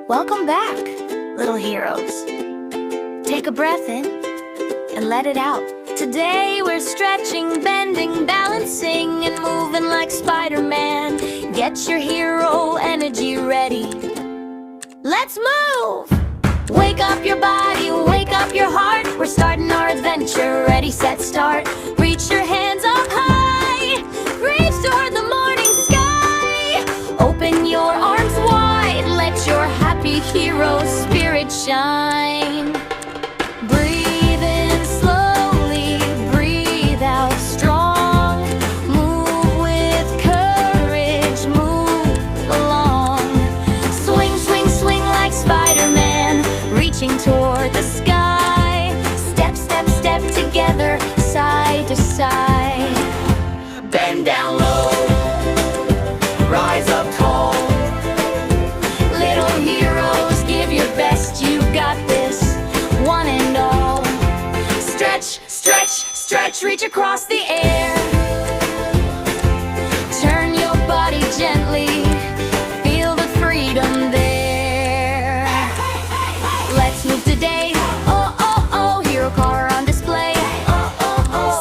Welcome back, little heroes. Take a breath in and let it out. Today we're stretching, bending, balancing, and moving like Spider-Man. Get your hero energy ready. Let's move! Wake up your body, wake up your heart. We're starting our adventure, ready, set, start. Reach your hands up high, reach toward the morning sky. Open your arms wide, let your happy hero spirit shine. Breathe in slowly, breathe out strong. Move with courage, move along. Swing, swing, swing like Spider-Man, reaching toward the sky. Step, step, step together, side to side. Bend down low, rise up tall. Little heroes, give your best, you got this, one and all. Stretch, stretch, stretch, reach across the air. Turn your body gently, feel the freedom there. Let's move today, oh, oh, oh, hero car on display.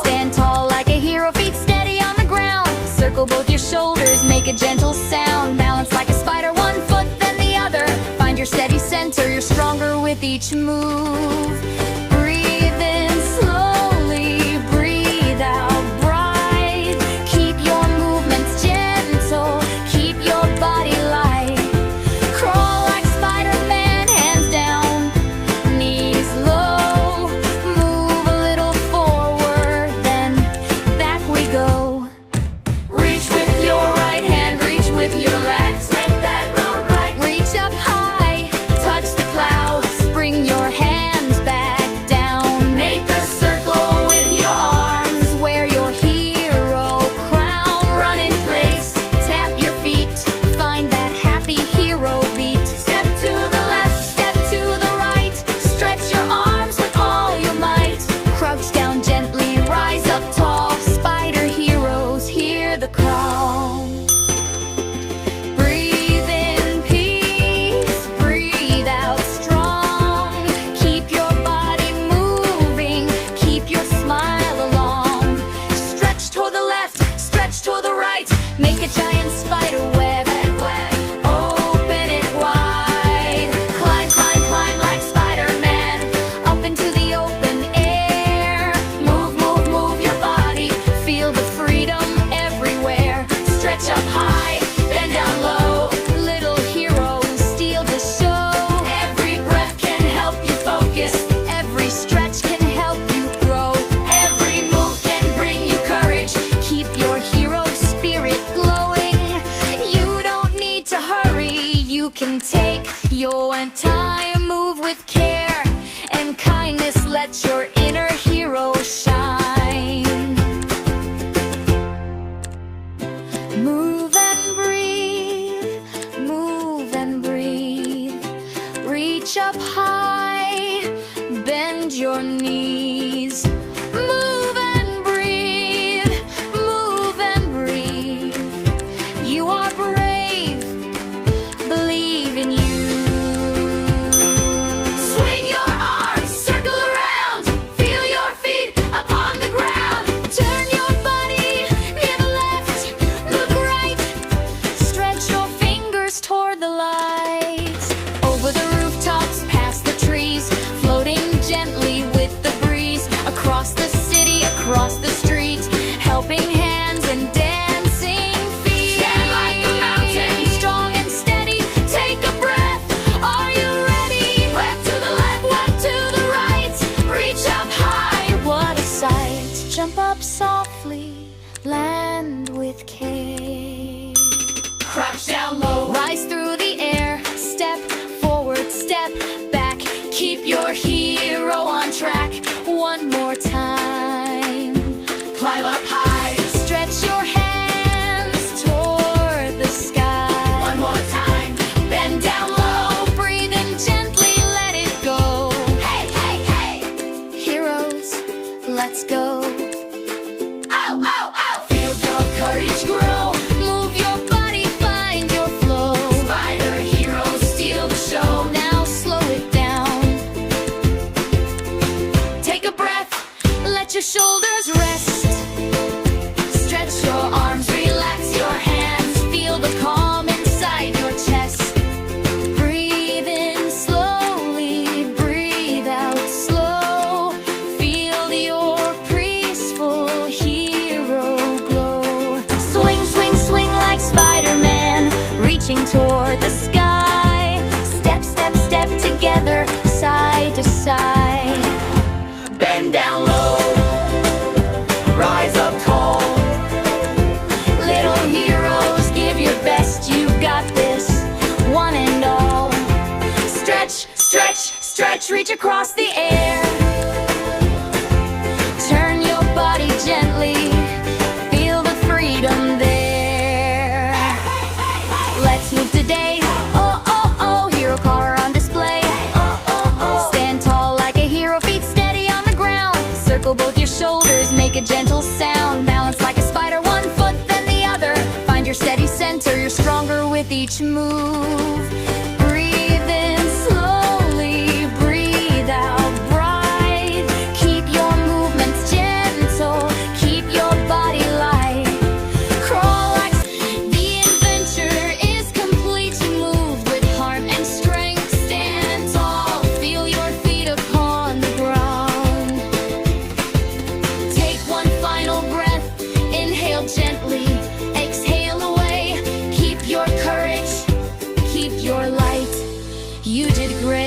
Stand tall like a hero, feet steady on the ground. Circle both your shoulders, make a gentle sound. Balance like a spider, one foot then the other. Find your steady center, you're stronger with each move. Breathe in slowly, breathe out bright. Keep your movements gentle, keep your body light. Crawl like Spider-Man, hands down, knees low. Move a little forward, then back we go. Reach with your right hand, reach with your left. Let that road right. Reach up high, touch the clouds, bring your hands back down. Make a circle with your arms, wear your hero crown. Run in place, tap your feet, find that happy hero beat. Step to the left, step to the right, stretch your arms with all your might. Crouch down gently, rise up tall. Spider heroes, hear the call. Breathe in peace, breathe out strong. Keep your body moving, keep your smile along. Stretch toward the left, stretch toward the right, make a giant spider web. Open it wide, climb, climb, climb like Spider-Man, up into the open air. Move, move, move your body, feel the freedom everywhere. Stretch up high, bend down low. Little heroes steal the show. Every breath can help you focus, every stretch can help you grow. Every move can bring you courage, keep your hero spirit glowing. You don't need to hurry, you can take your time. Move with care and kindness, let your inner hero shine. Move and breathe, move and breathe. Reach up high, bend your knees. Move and breathe, move and breathe. You are brave, believe in you. Swing your arms, circle around, feel your feet up on the ground. Turn your body near the left, look right, stretch your fingers toward the light. Over the rooftops, past the toward the sky. Step, step, step together, side to side. Bend down low, rise up tall. Little heroes, give your best, you got this, one and all. Stretch, stretch, stretch, reach across the air. Turn your body gently, feel the freedom there. Let's move today, oh, oh, oh, hero car on display. Stand tall like a hero, feet steady on the ground. Circle both your shoulders, make a gentle sound. Balance like a spider, one foot then the other. Find your steady center, you're stronger with each move. Breathe in slowly, breathe out bright. Keep your movements gentle, keep your body light. Crawl like the adventure is complete. To move with heart and strength, stand tall, feel your feet upon the ground. Take one final breath, inhale gently, exhale away. Keep your courage, keep your light. You did great.